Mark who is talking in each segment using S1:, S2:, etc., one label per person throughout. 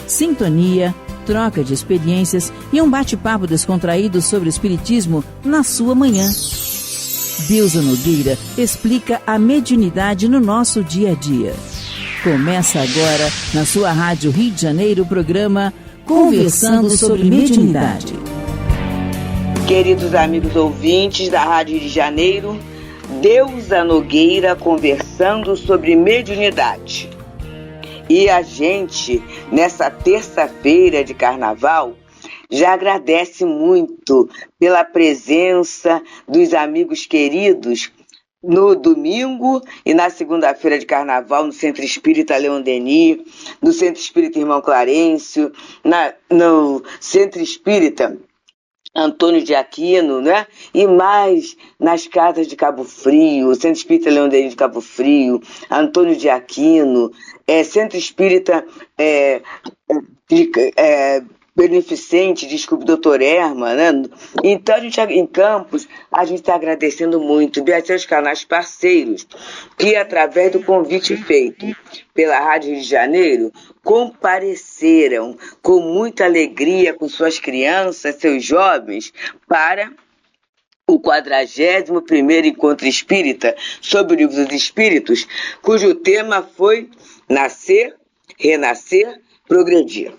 S1: sintonia, troca de experiências e um bate-papo descontraído sobre o espiritismo na sua manhã. Deusa Nogueira explica a mediunidade no nosso dia a dia. Começa agora, na sua Rádio Rio de Janeiro, o programa Conversando sobre Mediunidade.
S2: Queridos amigos ouvintes da Rádio Rio de Janeiro, Deusa Nogueira conversando sobre mediunidade. E a gente, nessa terça-feira de carnaval, já agradece muito pela presença dos amigos queridos no domingo e na segunda-feira de carnaval no Centro Espírita Leon Denis, no Centro Espírita Irmão Clarencio, no Centro Espírita Antônio de Aquino, né? E mais nas casas de Cabo Frio, Centro Espírita Leon Denis de Cabo Frio, Antônio de Aquino, Centro Espírita Beneficente, desculpe, doutor Erma, né? Então, a gente, em Campos, a gente está agradecendo muito aos canais parceiros que, através do convite feito pela Rádio Rio de Janeiro, compareceram com muita alegria com suas crianças, seus jovens, para o 41º Encontro Espírita sobre o Livro dos Espíritos, cujo tema foi Nascer, Renascer, Progredir,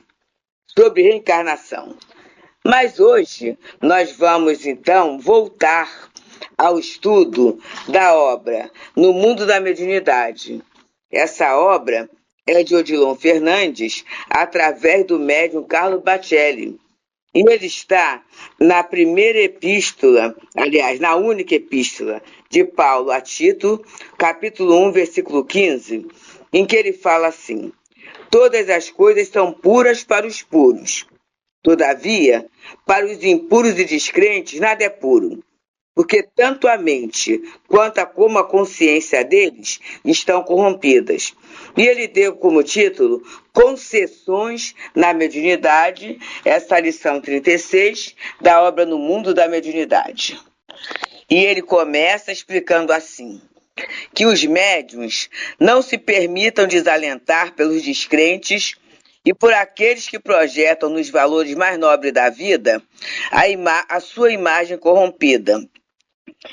S2: sobre reencarnação. Mas hoje nós vamos então voltar ao estudo da obra No Mundo da Mediunidade. Essa obra é de Odilon Fernandes, através do médium Carlo Bacelli. E ele está na primeira epístola, aliás, na única epístola de Paulo a Tito, capítulo 1, versículo 15, em que ele fala assim: todas as coisas são puras para os puros. Todavia, para os impuros e descrentes, nada é puro, porque tanto a mente quanto como a consciência deles estão corrompidas. E ele deu como título Concessões na Mediunidade, essa lição 36 da obra No Mundo da Mediunidade. E ele começa explicando assim: que os médiuns não se permitam desalentar pelos descrentes e por aqueles que projetam nos valores mais nobres da vida a sua imagem corrompida.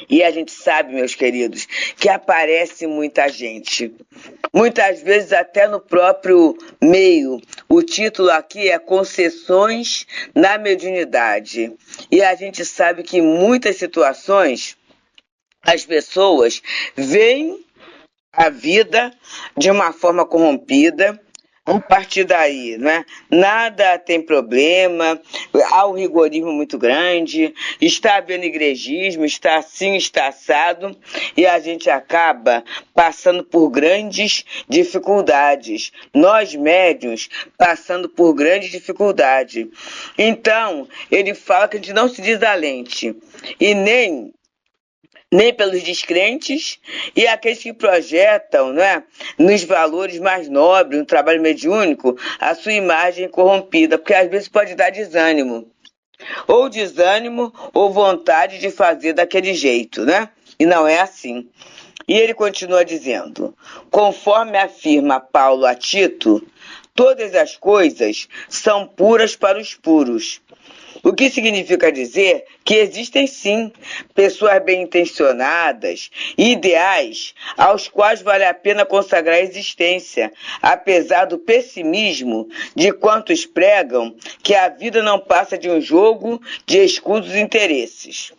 S2: E a gente sabe, meus queridos, que aparece muita gente, muitas vezes até no próprio meio. O título aqui é Concessões na Mediunidade. E a gente sabe que em muitas situações as pessoas veem a vida de uma forma corrompida. A partir daí, né? Nada tem problema, há um rigorismo muito grande, está havendo igrejismo, está assim, está assado, e a gente acaba passando por grandes dificuldades. Nós, médiuns, passando por grande dificuldade. Então, ele fala que a gente não se desalente, e nem pelos descrentes e aqueles que projetam, né, nos valores mais nobres, no trabalho mediúnico, a sua imagem corrompida, porque às vezes pode dar desânimo ou vontade de fazer daquele jeito, né? E não é assim. E ele continua dizendo: conforme afirma Paulo a Tito, todas as coisas são puras para os puros. O que significa dizer que existem sim pessoas bem-intencionadas e ideais aos quais vale a pena consagrar a existência, apesar do pessimismo de quantos pregam que a vida não passa de um jogo de escusos interesses.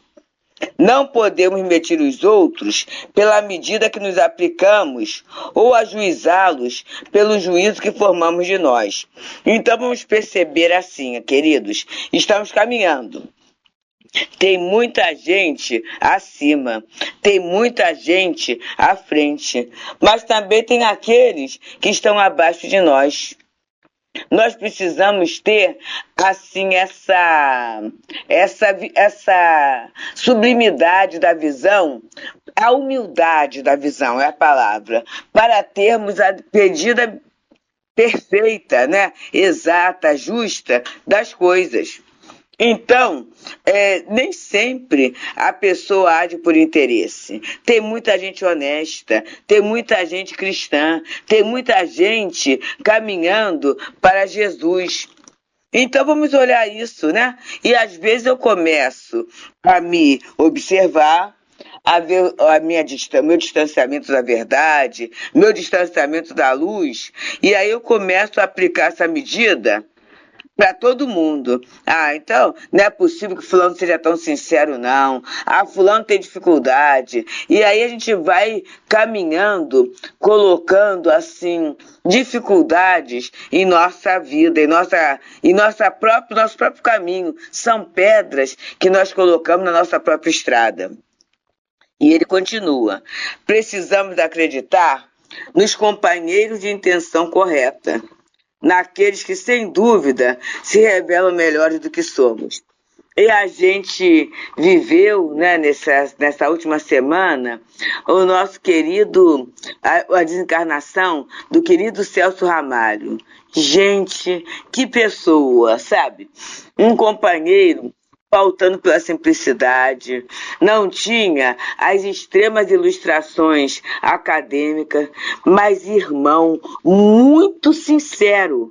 S2: Não podemos medir os outros pela medida que nos aplicamos ou ajuizá-los pelo juízo que formamos de nós. Então vamos perceber assim, queridos, estamos caminhando. Tem muita gente acima, tem muita gente à frente, mas também tem aqueles que estão abaixo de nós. Nós precisamos ter, assim, essa sublimidade da visão, a humildade da visão é a palavra, para termos a medida perfeita, né? Exata, justa das coisas. Então, nem sempre a pessoa age por interesse. Tem muita gente honesta, tem muita gente cristã, tem muita gente caminhando para Jesus. Então vamos olhar isso, né? E às vezes eu começo a me observar, a ver meu distanciamento da verdade, meu distanciamento da luz, e aí eu começo a aplicar essa medida para todo mundo. Ah, então não é possível que fulano seja tão sincero, não. Ah, fulano tem dificuldade. E aí a gente vai caminhando, colocando assim dificuldades em nossa vida, em nosso próprio caminho. São pedras que nós colocamos na nossa própria estrada. E ele continua: precisamos acreditar nos companheiros de intenção correta, naqueles que, sem dúvida, se revelam melhores do que somos. E a gente viveu, né, nessa última semana, o nosso querido, a desencarnação do querido Celso Ramalho. Gente, que pessoa, sabe? Um companheiro pautando pela simplicidade, não tinha as extremas ilustrações acadêmicas, mas irmão muito sincero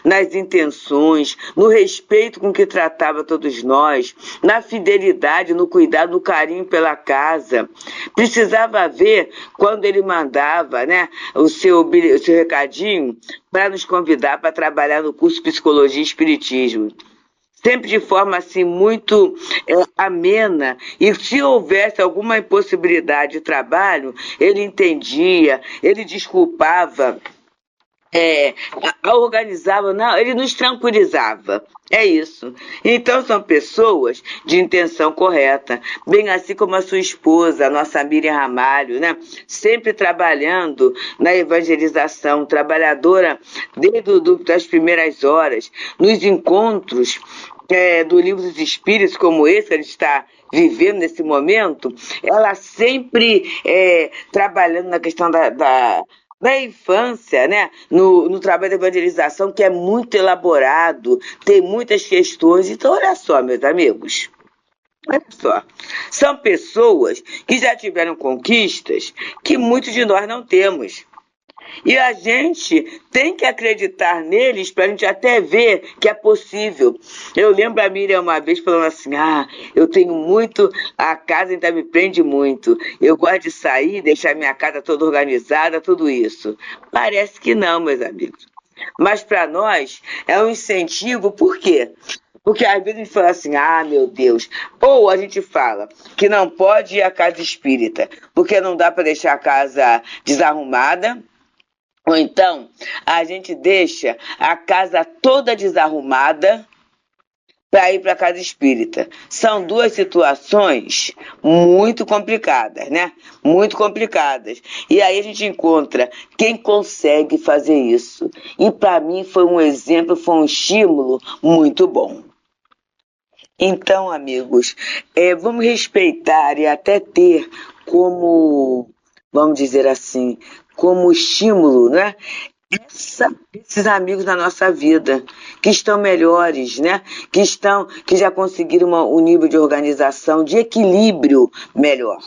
S2: nas intenções, no respeito com que tratava todos nós, na fidelidade, no cuidado, no carinho pela casa. Precisava ver quando ele mandava, né, o seu recadinho para nos convidar para trabalhar no curso de Psicologia e Espiritismo. Sempre de forma assim muito amena, e se houvesse alguma impossibilidade de trabalho, ele entendia, ele desculpava, organizava, não, ele nos tranquilizava. É isso. Então são pessoas de intenção correta, bem assim como a sua esposa, a nossa Miriam Ramalho, né? Sempre trabalhando na evangelização, trabalhadora desde das primeiras horas, nos encontros do Livro dos Espíritos, como esse que a gente está vivendo nesse momento, ela sempre trabalhando na questão da infância, né? No trabalho de evangelização, que é muito elaborado, tem muitas questões. Então, olha só, meus amigos, olha só, são pessoas que já tiveram conquistas que muitos de nós não temos. E a gente tem que acreditar neles para a gente até ver que é possível. Eu lembro a Miriam uma vez falando assim: eu tenho muito, a casa ainda me prende muito. Eu gosto de sair, deixar minha casa toda organizada, tudo isso. Parece que não, meus amigos. Mas para nós é um incentivo, por quê? Porque às vezes a gente fala assim: meu Deus. Ou a gente fala que não pode ir à casa espírita, porque não dá para deixar a casa desarrumada. Ou então, a gente deixa a casa toda desarrumada para ir para a casa espírita. São duas situações muito complicadas, né? Muito complicadas. E aí a gente encontra quem consegue fazer isso. E para mim foi um exemplo, foi um estímulo muito bom. Então, amigos, vamos respeitar e até ter como, vamos dizer assim, como estímulo, né? Esses amigos da nossa vida, que estão melhores, né? Que já conseguiram um nível de organização, de equilíbrio melhor.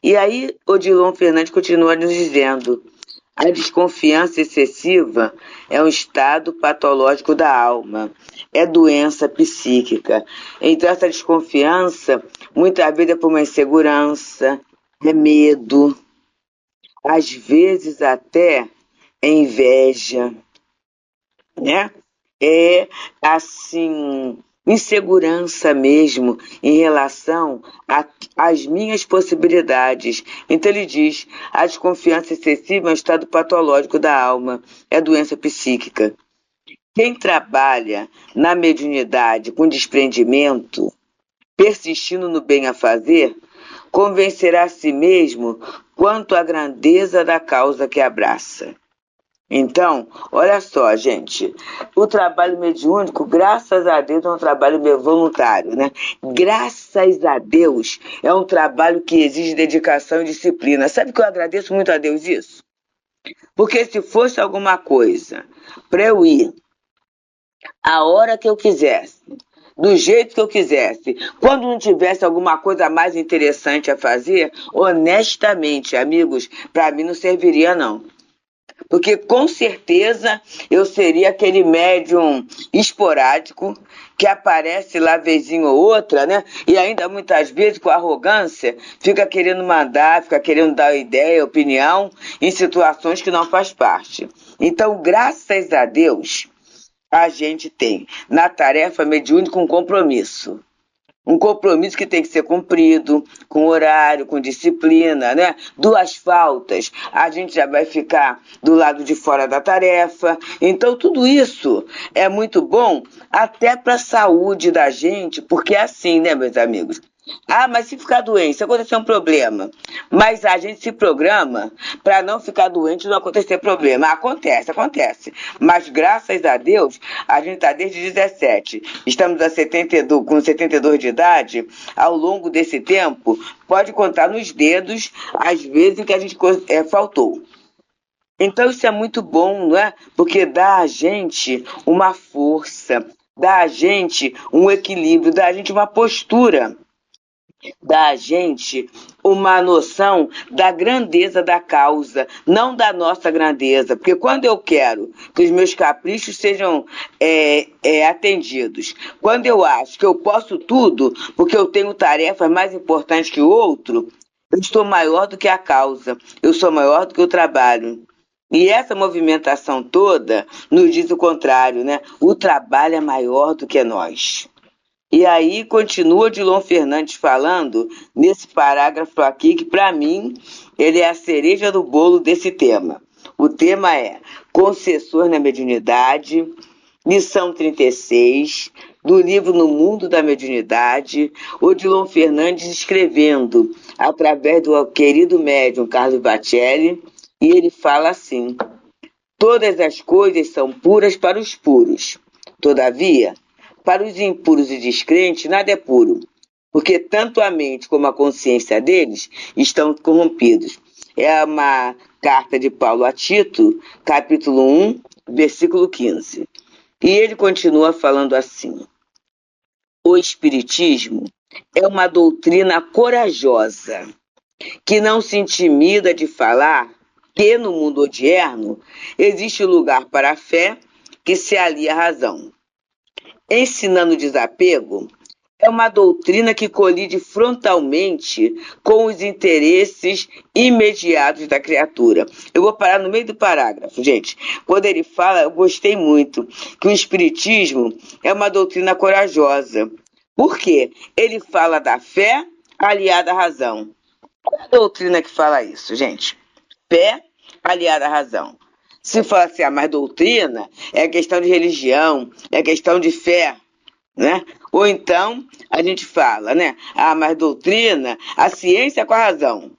S2: E aí, Odilon Fernandes continua nos dizendo: a desconfiança excessiva é um estado patológico da alma, é doença psíquica. Então, essa desconfiança, muitas vezes, é por uma insegurança, é medo, às vezes até é inveja, né? É, assim, insegurança mesmo em relação às minhas possibilidades. Então ele diz: a desconfiança excessiva é um estado patológico da alma, é doença psíquica. Quem trabalha na mediunidade com desprendimento, persistindo no bem a fazer, convencerá a si mesmo quanto à grandeza da causa que abraça. Então, olha só, gente, o trabalho mediúnico, graças a Deus, é um trabalho voluntário, né? Graças a Deus, é um trabalho que exige dedicação e disciplina. Sabe que eu agradeço muito a Deus isso? Porque se fosse alguma coisa para eu ir a hora que eu quisesse, do jeito que eu quisesse. Quando não tivesse alguma coisa mais interessante a fazer, honestamente, amigos, para mim não serviria não. Porque com certeza eu seria aquele médium esporádico que aparece lá vezinho ou outra, né? E ainda muitas vezes com arrogância fica querendo mandar, fica querendo dar ideia, opinião em situações que não faz parte. Então, graças a Deus, a gente tem na tarefa mediúnica um compromisso. Um compromisso que tem que ser cumprido, com horário, com disciplina, né? 2 faltas, a gente já vai ficar do lado de fora da tarefa. Então, tudo isso é muito bom até para a saúde da gente, porque é assim, né, meus amigos? Ah, mas se ficar doente, se acontecer um problema. Mas a gente se programa para não ficar doente e não acontecer problema. Acontece, acontece. Mas graças a Deus, a gente está desde 17. Estamos a 72, com 72 de idade. Ao longo desse tempo, pode contar nos dedos as vezes em que a gente faltou. Então isso é muito bom, não é? Porque dá a gente uma força, dá a gente um equilíbrio, dá a gente uma postura, dá a gente uma noção da grandeza da causa, não da nossa grandeza. Porque quando eu quero que os meus caprichos sejam atendidos, quando eu acho que eu posso tudo, porque eu tenho tarefas mais importantes que o outro, eu estou maior do que a causa, eu sou maior do que o trabalho. E essa movimentação toda nos diz o contrário, né? O trabalho é maior do que nós. E aí continua Odilon Fernandes falando nesse parágrafo aqui, que para mim ele é a cereja do bolo desse tema. O tema é Concessor na Mediunidade, lição 36, do livro No Mundo da Mediunidade, Odilon Fernandes escrevendo através do querido médium Carlos Bacelli, e ele fala assim: todas as coisas são puras para os puros, todavia, para os impuros e descrentes, nada é puro, porque tanto a mente como a consciência deles estão corrompidos. É uma carta de Paulo a Tito, capítulo 1, versículo 15. E ele continua falando assim: o Espiritismo é uma doutrina corajosa, que não se intimida de falar que no mundo odierno existe lugar para a fé que se alia à razão. Ensinando o desapego, é uma doutrina que colide frontalmente com os interesses imediatos da criatura. Eu vou parar no meio do parágrafo, gente. Quando ele fala, eu gostei muito, que o Espiritismo é uma doutrina corajosa. Por quê? Ele fala da fé aliada à razão. Qual é a doutrina que fala isso, gente? Fé aliada à razão. Se fala assim, mas doutrina é questão de religião, é questão de fé, né? Ou então a gente fala, né? Mas doutrina, a ciência é com a razão.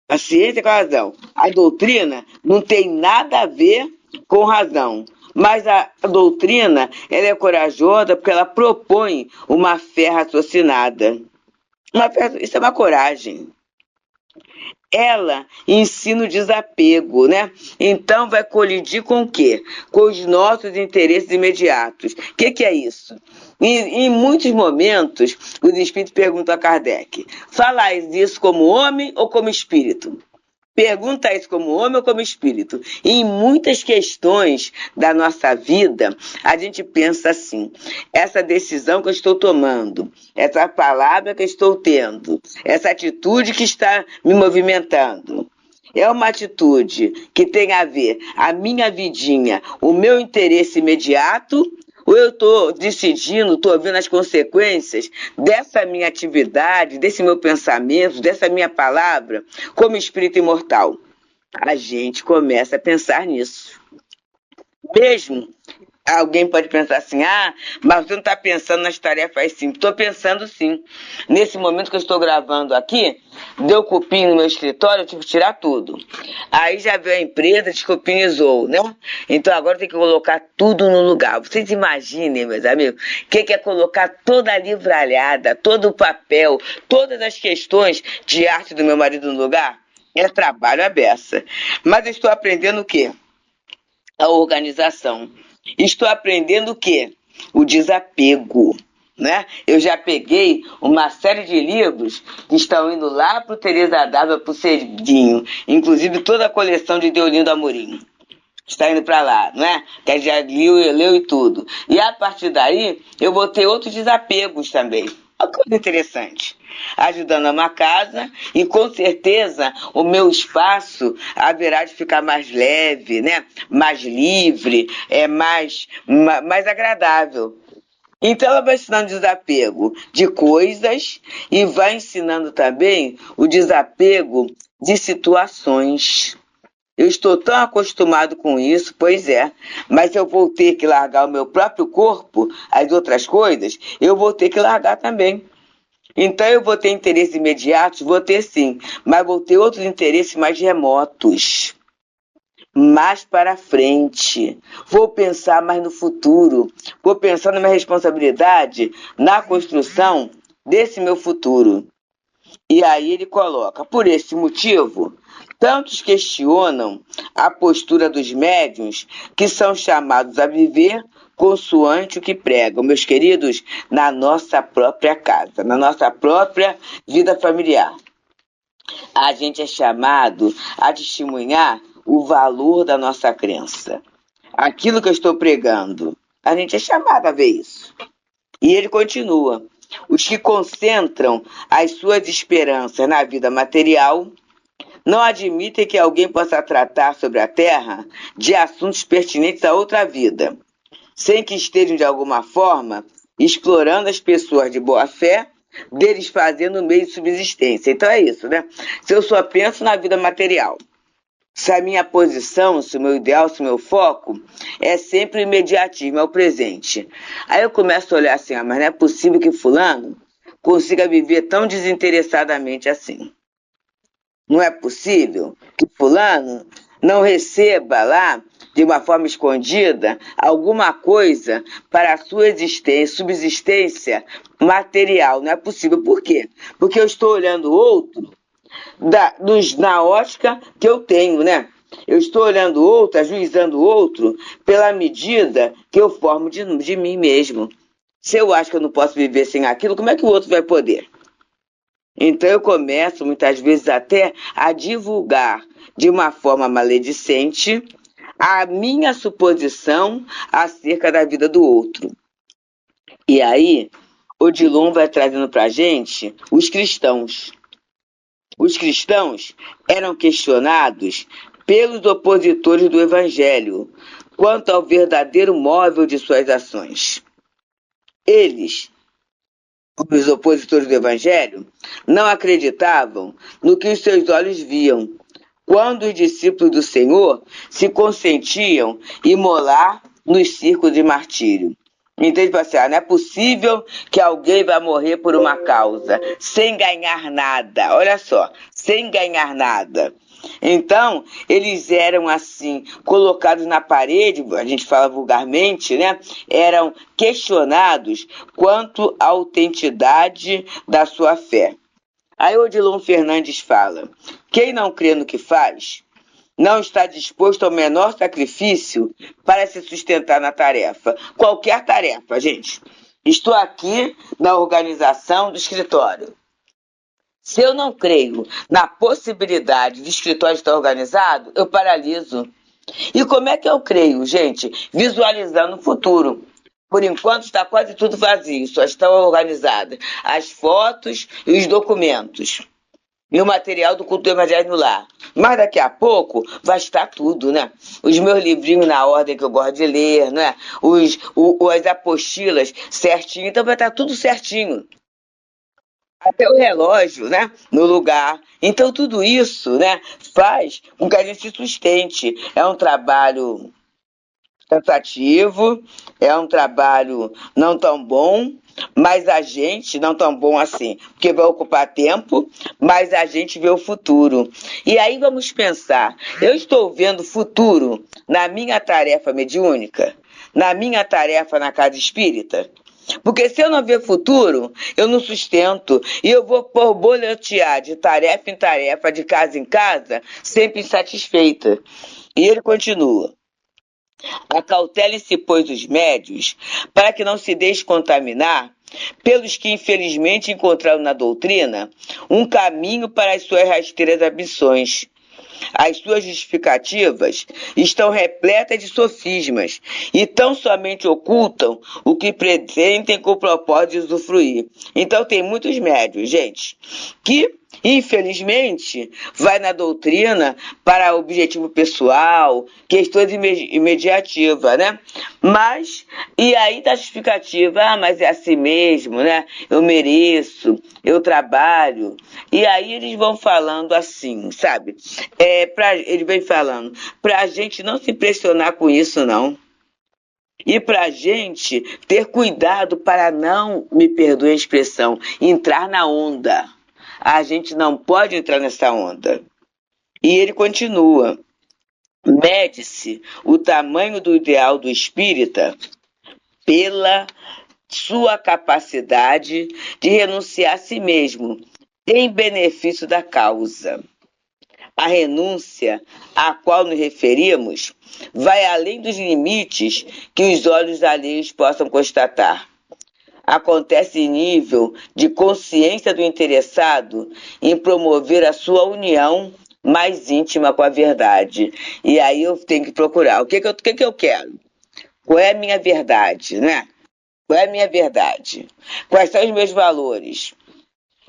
S2: A ciência é com a razão. A doutrina não tem nada a ver com razão. Mas a doutrina, ela é corajosa porque ela propõe uma fé raciocinada. Isso é uma coragem. Ela ensina o desapego, né? Então vai colidir com o quê? Com os nossos interesses imediatos. O que é isso? Em muitos momentos, os espíritos perguntam a Kardec: falais isso como homem ou como espírito? Pergunta isso como homem ou como espírito? E em muitas questões da nossa vida, a gente pensa assim: essa decisão que eu estou tomando, essa palavra que eu estou tendo, essa atitude que está me movimentando, é uma atitude que tem a ver a minha vidinha, o meu interesse imediato, ou eu estou decidindo, estou vendo as consequências dessa minha atividade, desse meu pensamento, dessa minha palavra, como espírito imortal? A gente começa a pensar nisso. Mesmo alguém pode pensar assim: mas você não está pensando nas tarefas assim. Estou pensando sim. Nesse momento que eu estou gravando aqui, deu cupim no meu escritório, eu tive que tirar tudo. Aí já veio a empresa, descupinizou, né? Então agora tem que colocar tudo no lugar. Vocês imaginem, meus amigos, o que é colocar toda a livralhada, todo o papel, todas as questões de arte do meu marido no lugar? É trabalho à beça. Mas eu estou aprendendo o quê? a organização. Estou aprendendo o quê? O desapego. Né? Eu já peguei uma série de livros que estão indo lá para o Teresa d'Ávila, para o Cedinho, inclusive toda a coleção de Deolindo Amorim. Está indo para lá, não é? Que a gente já leu e tudo. E a partir daí, eu vou ter outros desapegos também. Uma coisa interessante. Ajudando a uma casa e com certeza o meu espaço haverá de ficar mais leve, né? Mais livre, mais agradável. Então ela vai ensinando desapego de coisas e vai ensinando também o desapego de situações. Eu estou tão acostumado com isso, pois é, mas eu vou ter que largar o meu próprio corpo, as outras coisas, eu vou ter que largar também. Então eu vou ter interesses imediatos, vou ter sim, mas vou ter outros interesses mais remotos, mais para frente. Vou pensar mais no futuro, vou pensar na minha responsabilidade na construção desse meu futuro. E aí ele coloca, por esse motivo, tantos questionam a postura dos médiuns que são chamados a viver consoante o que pregam, meus queridos, na nossa própria casa, na nossa própria vida familiar. A gente é chamado a testemunhar o valor da nossa crença. Aquilo que eu estou pregando, a gente é chamado a ver isso. E ele continua. Os que concentram as suas esperanças na vida material não admitem que alguém possa tratar sobre a Terra de assuntos pertinentes a outra vida, sem que estejam, de alguma forma, explorando as pessoas de boa fé, deles fazendo meio de subsistência. Então é isso, né? Se eu só penso na vida material, se a minha posição, se o meu ideal, se o meu foco é sempre o imediatismo, é o presente. Aí eu começo a olhar assim, mas não é possível que fulano consiga viver tão desinteressadamente assim. Não é possível que fulano não receba lá, de uma forma escondida, alguma coisa para a sua existência, subsistência material. Não é possível. Por quê? Porque eu estou olhando o outro na ótica que eu tenho, né? Eu estou olhando o outro, ajuizando o outro pela medida que eu formo de mim mesmo. Se eu acho que eu não posso viver sem aquilo, como é que o outro vai poder? Então eu começo, muitas vezes, até a divulgar de uma forma maledicente a minha suposição acerca da vida do outro. E aí, Odilon vai trazendo para a gente os cristãos. Os cristãos eram questionados pelos opositores do Evangelho quanto ao verdadeiro móvel de suas ações. Eles, os opositores do Evangelho, não acreditavam no que os seus olhos viam, quando os discípulos do Senhor se consentiam imolar nos circos de martírio. Então ele fala assim, não é possível que alguém vai morrer por uma causa, sem ganhar nada. Olha só, sem ganhar nada. Então, eles eram assim, colocados na parede, a gente fala vulgarmente, né? Eram questionados quanto à autenticidade da sua fé. Aí Odilon Fernandes fala, quem não crê no que faz, não está disposto ao menor sacrifício para se sustentar na tarefa. Qualquer tarefa, gente. Estou aqui na organização do escritório. Se eu não creio na possibilidade do escritório estar organizado, eu paraliso. E como é que eu creio, gente? Visualizando o futuro. Por enquanto está quase tudo vazio, só estão organizadas as fotos e os documentos. E o material do culto do Evangelho no lar. Mas daqui a pouco vai estar tudo, né? Os meus livrinhos na ordem que eu gosto de ler, né? As apostilas certinho, então vai estar tudo certinho. Até o relógio, né? No lugar. Então tudo isso, né? Faz com que a gente se sustente. É um trabalho cansativo, é um trabalho não tão bom, mas a gente, não tão bom assim, porque vai ocupar tempo, mas a gente vê o futuro. E aí vamos pensar, eu estou vendo futuro na minha tarefa mediúnica, na minha tarefa na casa espírita? Porque se eu não ver futuro, eu não sustento. E eu vou borboletear de tarefa em tarefa, de casa em casa, sempre insatisfeita. E ele continua. Acautelem-se, pois, os médios, para que não se deixe contaminar pelos que infelizmente encontraram na doutrina um caminho para as suas rasteiras ambições. As suas justificativas estão repletas de sofismas e tão somente ocultam o que pretendem com o propósito de usufruir. Então tem muitos médios, gente, que infelizmente vai na doutrina para objetivo pessoal, questões imediativas, né? Mas, e aí tá a justificativa, mas é assim mesmo, né? Eu mereço, eu trabalho. E aí eles vão falando assim, sabe? Ele vem falando, pra gente não se impressionar com isso, não. E pra gente ter cuidado para não, me perdoe a expressão, entrar na onda. A gente não pode entrar nessa onda. E ele continua. Mede-se o tamanho do ideal do espírita pela sua capacidade de renunciar a si mesmo em benefício da causa. A renúncia a qual nos referimos vai além dos limites que os olhos alheios possam constatar. Acontece em nível de consciência do interessado em promover a sua união mais íntima com a verdade. E aí eu tenho que procurar. O que eu quero? Qual é a minha verdade, né? Qual é a minha verdade? Quais são os meus valores?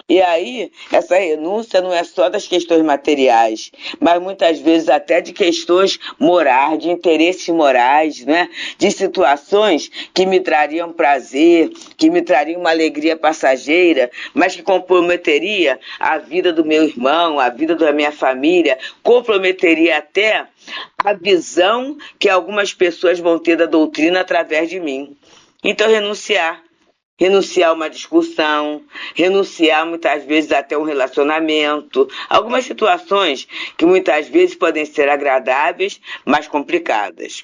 S2: E aí, essa renúncia não é só das questões materiais, mas muitas vezes até de questões morais, de interesses morais, né? De situações que me trariam prazer, que me trariam uma alegria passageira, mas que comprometeria a vida do meu irmão, a vida da minha família, comprometeria até a visão que algumas pessoas vão ter da doutrina através de mim. Então, renunciar a uma discussão, renunciar muitas vezes até um relacionamento, algumas situações que muitas vezes podem ser agradáveis, mas complicadas.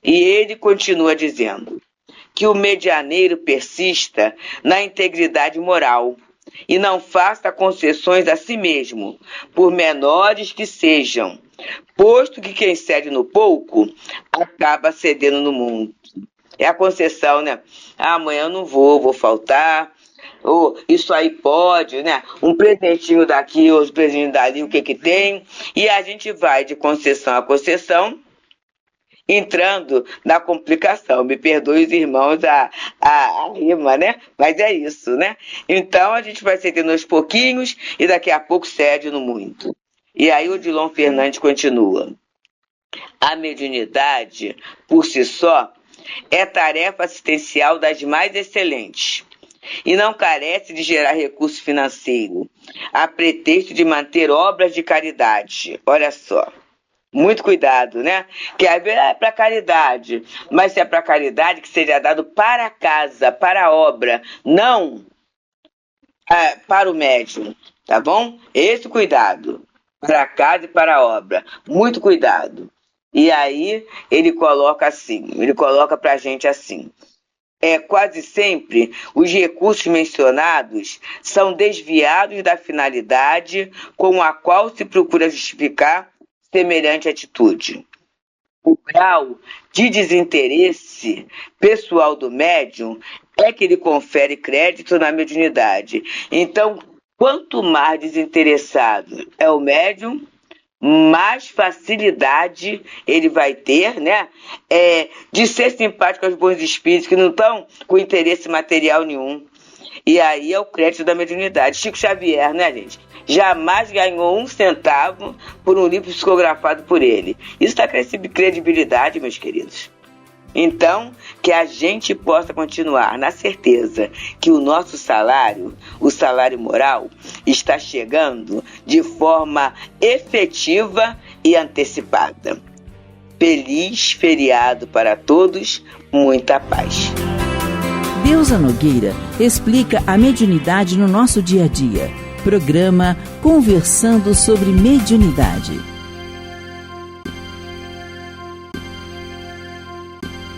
S2: E ele continua dizendo que o medianeiro persista na integridade moral e não faça concessões a si mesmo, por menores que sejam, posto que quem cede no pouco acaba cedendo no mundo. É a concessão, né? Amanhã eu não vou faltar. Ou isso aí pode, né? Um presentinho daqui, outro presentinho dali, o que tem. E a gente vai de concessão a concessão, entrando na complicação. Me perdoe os irmãos a rima, né? Mas é isso, né? Então a gente vai cedendo aos pouquinhos e daqui a pouco cede no muito. E aí o Odilon Fernandes continua. A mediunidade, por si só, é tarefa assistencial das mais excelentes e não carece de gerar recurso financeiro, a pretexto de manter obras de caridade. Olha só, muito cuidado, né? Que às vezes é para caridade, mas se é para caridade, que seja dado para a casa, para a obra, não para o médium, tá bom? Esse cuidado, para a casa e para a obra, muito cuidado. E aí ele coloca assim, ele coloca para a gente assim. Quase sempre os recursos mencionados são desviados da finalidade com a qual se procura justificar semelhante atitude. O grau de desinteresse pessoal do médium é que lhe confere crédito na mediunidade. Então, quanto mais desinteressado é o médium, mais facilidade ele vai ter, né? De ser simpático aos bons espíritos que não estão com interesse material nenhum. E aí é o crédito da mediunidade. Chico Xavier, né, gente? Jamais ganhou 1 centavo por um livro psicografado por ele. Isso está crescendo credibilidade, meus queridos. Então, que a gente possa continuar na certeza que o nosso salário, o salário moral, está chegando de forma efetiva e antecipada. Feliz feriado para todos, muita paz.
S1: Deusa Nogueira explica a mediunidade no nosso dia a dia. Programa Conversando sobre Mediunidade.